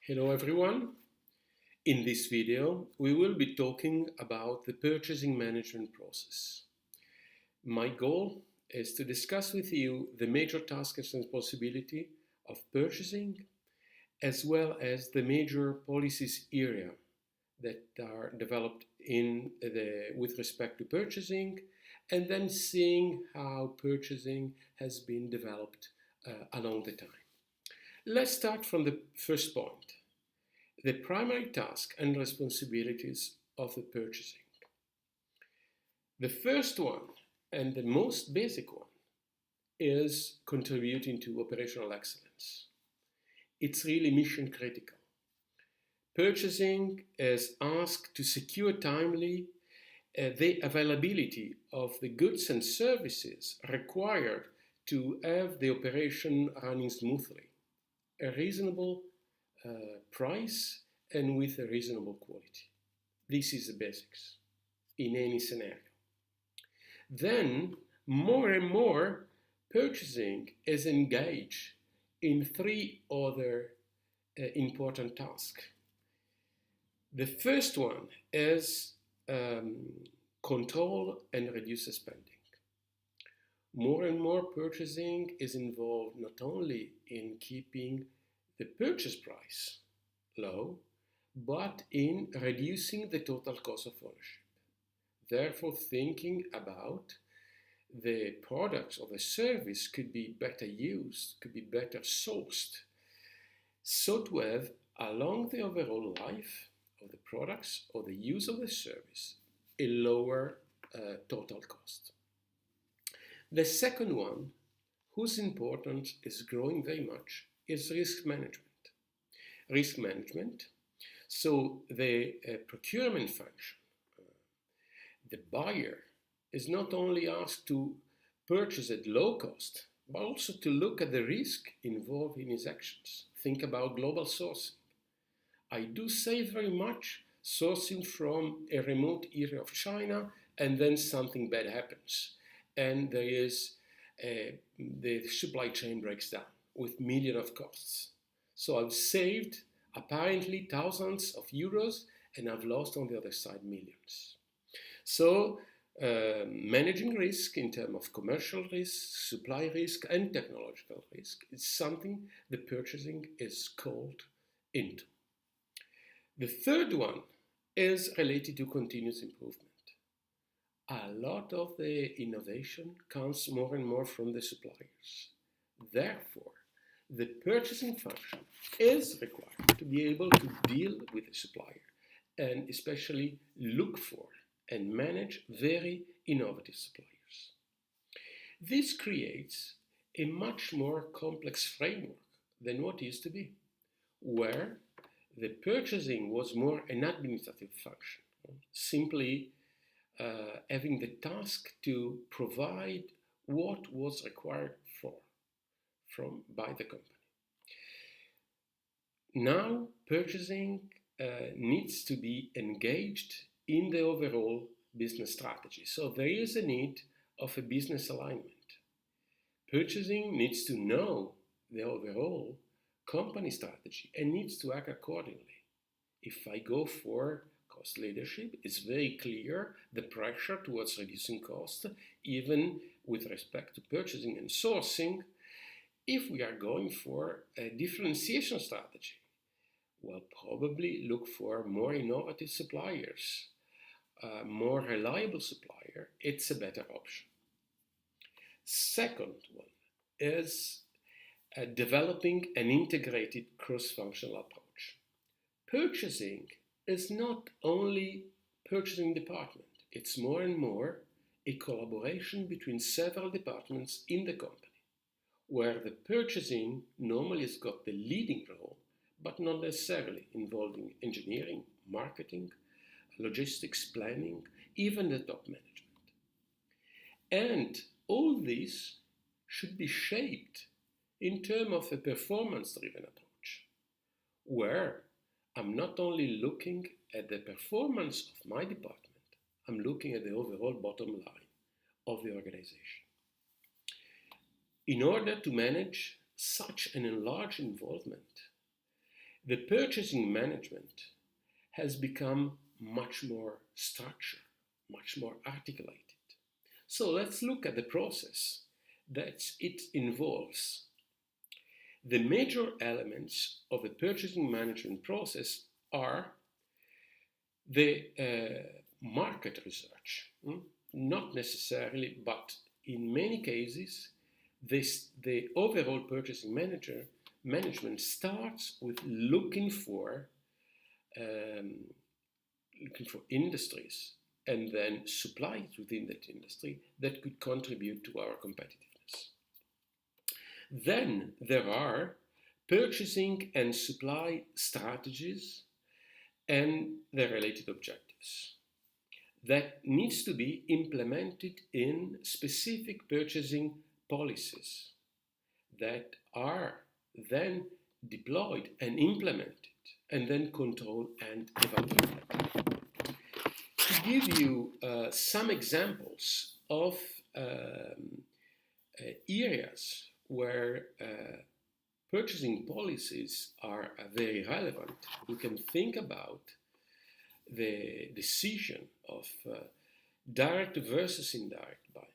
Hello everyone. In this video, we will be talking about the purchasing management process. My goal is to discuss with you the major tasks and responsibility of purchasing, as well as the major policies area that are developed with respect to purchasing, and then seeing how purchasing has been developed along the time. Let's start from the first point. The primary task and responsibilities of the purchasing. The first one, and the most basic one, is contributing to operational excellence. It's really mission critical. Purchasing is asked to secure timely the availability of the goods and services required to have the operation running smoothly. A reasonable price and with a reasonable quality. This is the basics in any scenario. Then, more and more, purchasing is engaged in three other important tasks. The first one is control and reduce spending. More and more purchasing is involved not only in keeping the purchase price low, but in reducing the total cost of ownership. Therefore, thinking about the products or the service could be better used, could be better sourced, so to have along the overall life of the products or the use of the service a lower total cost. The second one, whose importance is growing very much, is risk management. Risk management, so the procurement function, the buyer is not only asked to purchase at low cost, but also to look at the risk involved in his actions. Think about global sourcing. I do save very much sourcing from a remote area of China, and then something bad happens. And there is the supply chain breaks down with millions of costs. So I've saved apparently thousands of euros and I've lost on the other side millions. So managing risk in terms of commercial risk, supply risk and technological risk is something the purchasing is called into. The third one is related to continuous improvement. A lot of the innovation comes more and more from the suppliers. Therefore, the purchasing function is required to be able to deal with the supplier and especially look for and manage very innovative suppliers. This creates a much more complex framework than what used to be, where the purchasing was more an administrative function, simply having the task to provide what was required by the company. Now, purchasing needs to be engaged in the overall business strategy. So there is a need of a business alignment. Purchasing needs to know the overall company strategy and needs to act accordingly. If I go for cost leadership, it's very clear the pressure towards reducing cost, even with respect to purchasing and sourcing. If we are going for a differentiation strategy, we'll probably look for more innovative suppliers, more reliable supplier. It's a better option. Second one is developing an integrated cross-functional approach. Purchasing is not only purchasing department, it's more and more a collaboration between several departments in the company, where the purchasing normally has got the leading role, but not necessarily involving engineering, marketing, logistics, planning, even the top management. And all this should be shaped in terms of a performance-driven approach, where I'm not only looking at the performance of my department, I'm looking at the overall bottom line of the organization. In order to manage such an enlarged involvement, the purchasing management has become much more structured, much more articulated. So let's look at the process that it involves. The major elements of the purchasing management process are the market research, not necessarily, but in many cases, the overall purchasing management starts with looking for industries and then supplies within that industry that could contribute to our competitiveness. Then there are purchasing and supply strategies and the related objectives that needs to be implemented in specific purchasing policies that are then deployed and implemented and then controlled and evaluated. To give you some examples of areas where purchasing policies are very relevant, we can think about the decision of direct versus indirect buying,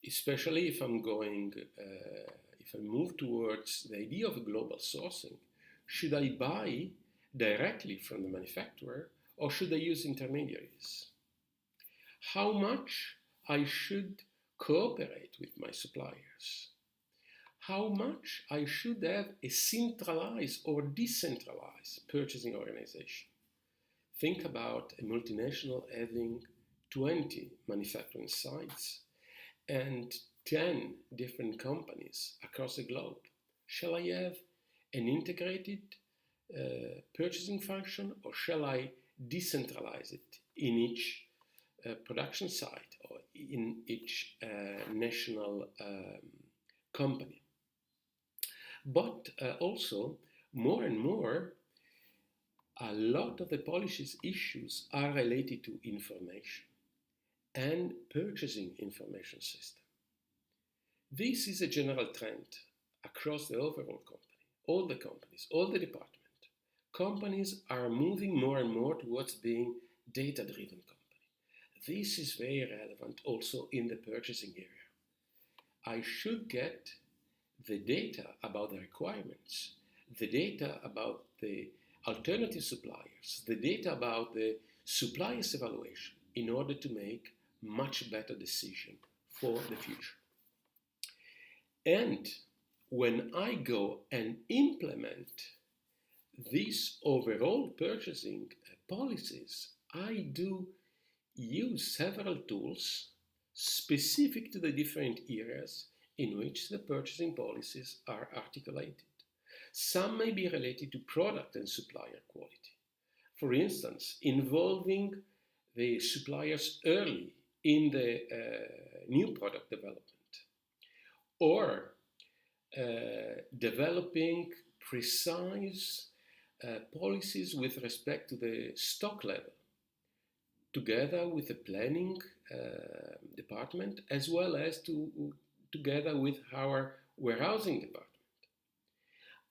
especially if if I move towards the idea of global sourcing. Should I buy directly from the manufacturer or should I use intermediaries? How much I should cooperate with my suppliers? How much I should have a centralized or decentralized purchasing organization? Think about a multinational having 20 manufacturing sites and 10 different companies across the globe. Shall I have an integrated purchasing function, or shall I decentralize it in each production site or in each national company? But also, more and more, a lot of the policies issues are related to information and purchasing information system. This is a general trend across the overall company, all the companies, all the departments. Companies are moving more and more towards being data-driven company. This is very relevant also in the purchasing area. I should get the data about the requirements, the data about the alternative suppliers, the data about the suppliers' evaluation in order to make much better decision for the future. And when I go and implement these overall purchasing policies, I do use several tools specific to the different areas in which the purchasing policies are articulated. Some may be related to product and supplier quality. For instance, involving the suppliers early in the new product development, or developing precise policies with respect to the stock level, together with the planning department, as well as together with our warehousing department.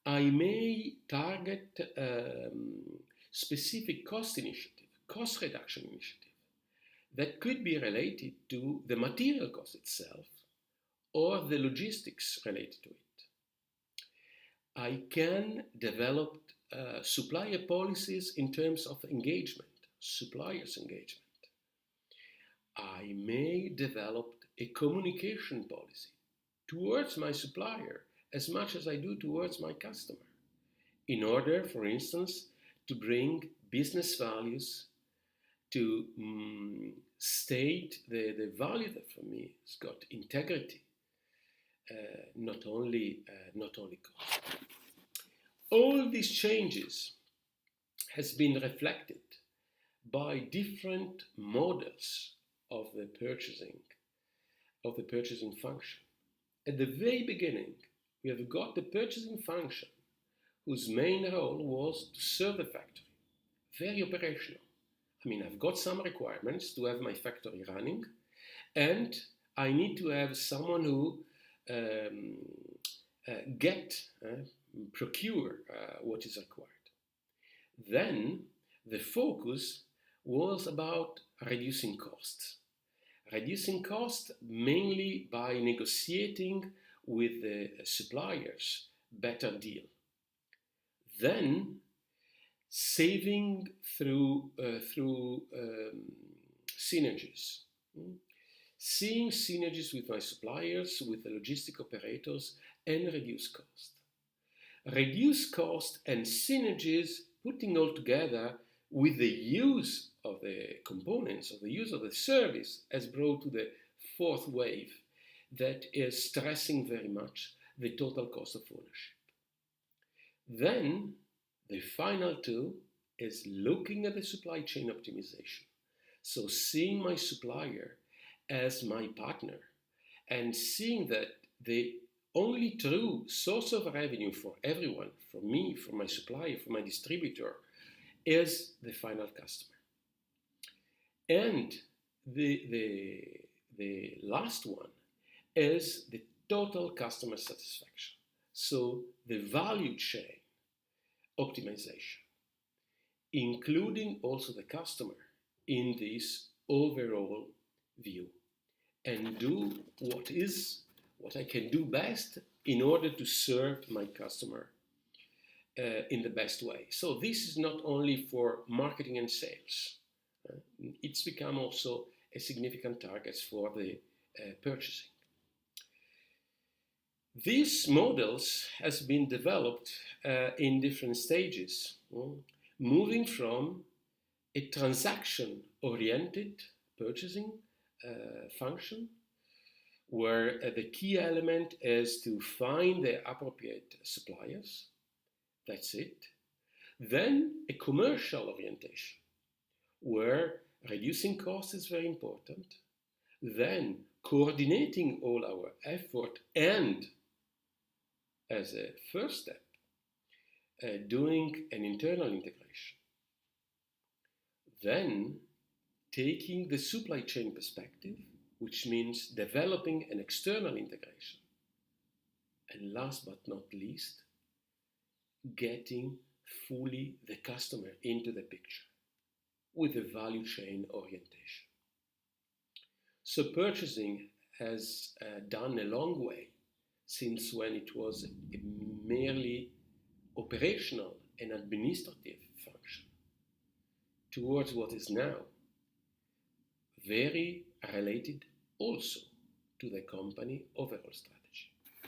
I may target specific cost initiative, cost reduction initiative, that could be related to the material cost itself or the logistics related to it. I can develop supplier policies in terms of engagement, suppliers' engagement. I may develop a communication policy towards my supplier as much as I do towards my customer, in order, for instance, to bring business values, to state the value that for me has got integrity, not only cost. All these changes has been reflected by different models of the purchasing function. At the very beginning, we have got the purchasing function whose main role was to serve the factory, very operational. I mean, I've got some requirements to have my factory running, and I need to have someone who procure what is required. Then the focus was about reducing costs. Reducing costs mainly by negotiating with the suppliers better deal. Then saving through synergies. Seeing synergies with my suppliers, with the logistic operators, and reduce cost. Reduce cost and synergies, putting all together with the use of the components, of the use of the service, has brought to the fourth wave that is stressing very much the total cost of ownership. Then the final two is looking at the supply chain optimization. So seeing my supplier as my partner and seeing that the only true source of revenue for everyone, for me, for my supplier, for my distributor, is the final customer. And the last one is the total customer satisfaction. So the value chain optimization, including also the customer in this overall view, and do what I can do best in order to serve my customer in the best way. So this is not only for marketing and sales. It's become also a significant target for the purchasing. These models has been developed in different stages, moving from a transaction-oriented purchasing function, where the key element is to find the appropriate suppliers. That's it. Then a commercial orientation, where reducing costs is very important. Then coordinating all our effort, and as a first step, doing an internal integration. Then taking the supply chain perspective, which means developing an external integration. And last but not least, getting fully the customer into the picture with a value chain orientation. So purchasing has done a long way since when it was a merely operational and administrative function towards what is now very related also to the company overall strategy.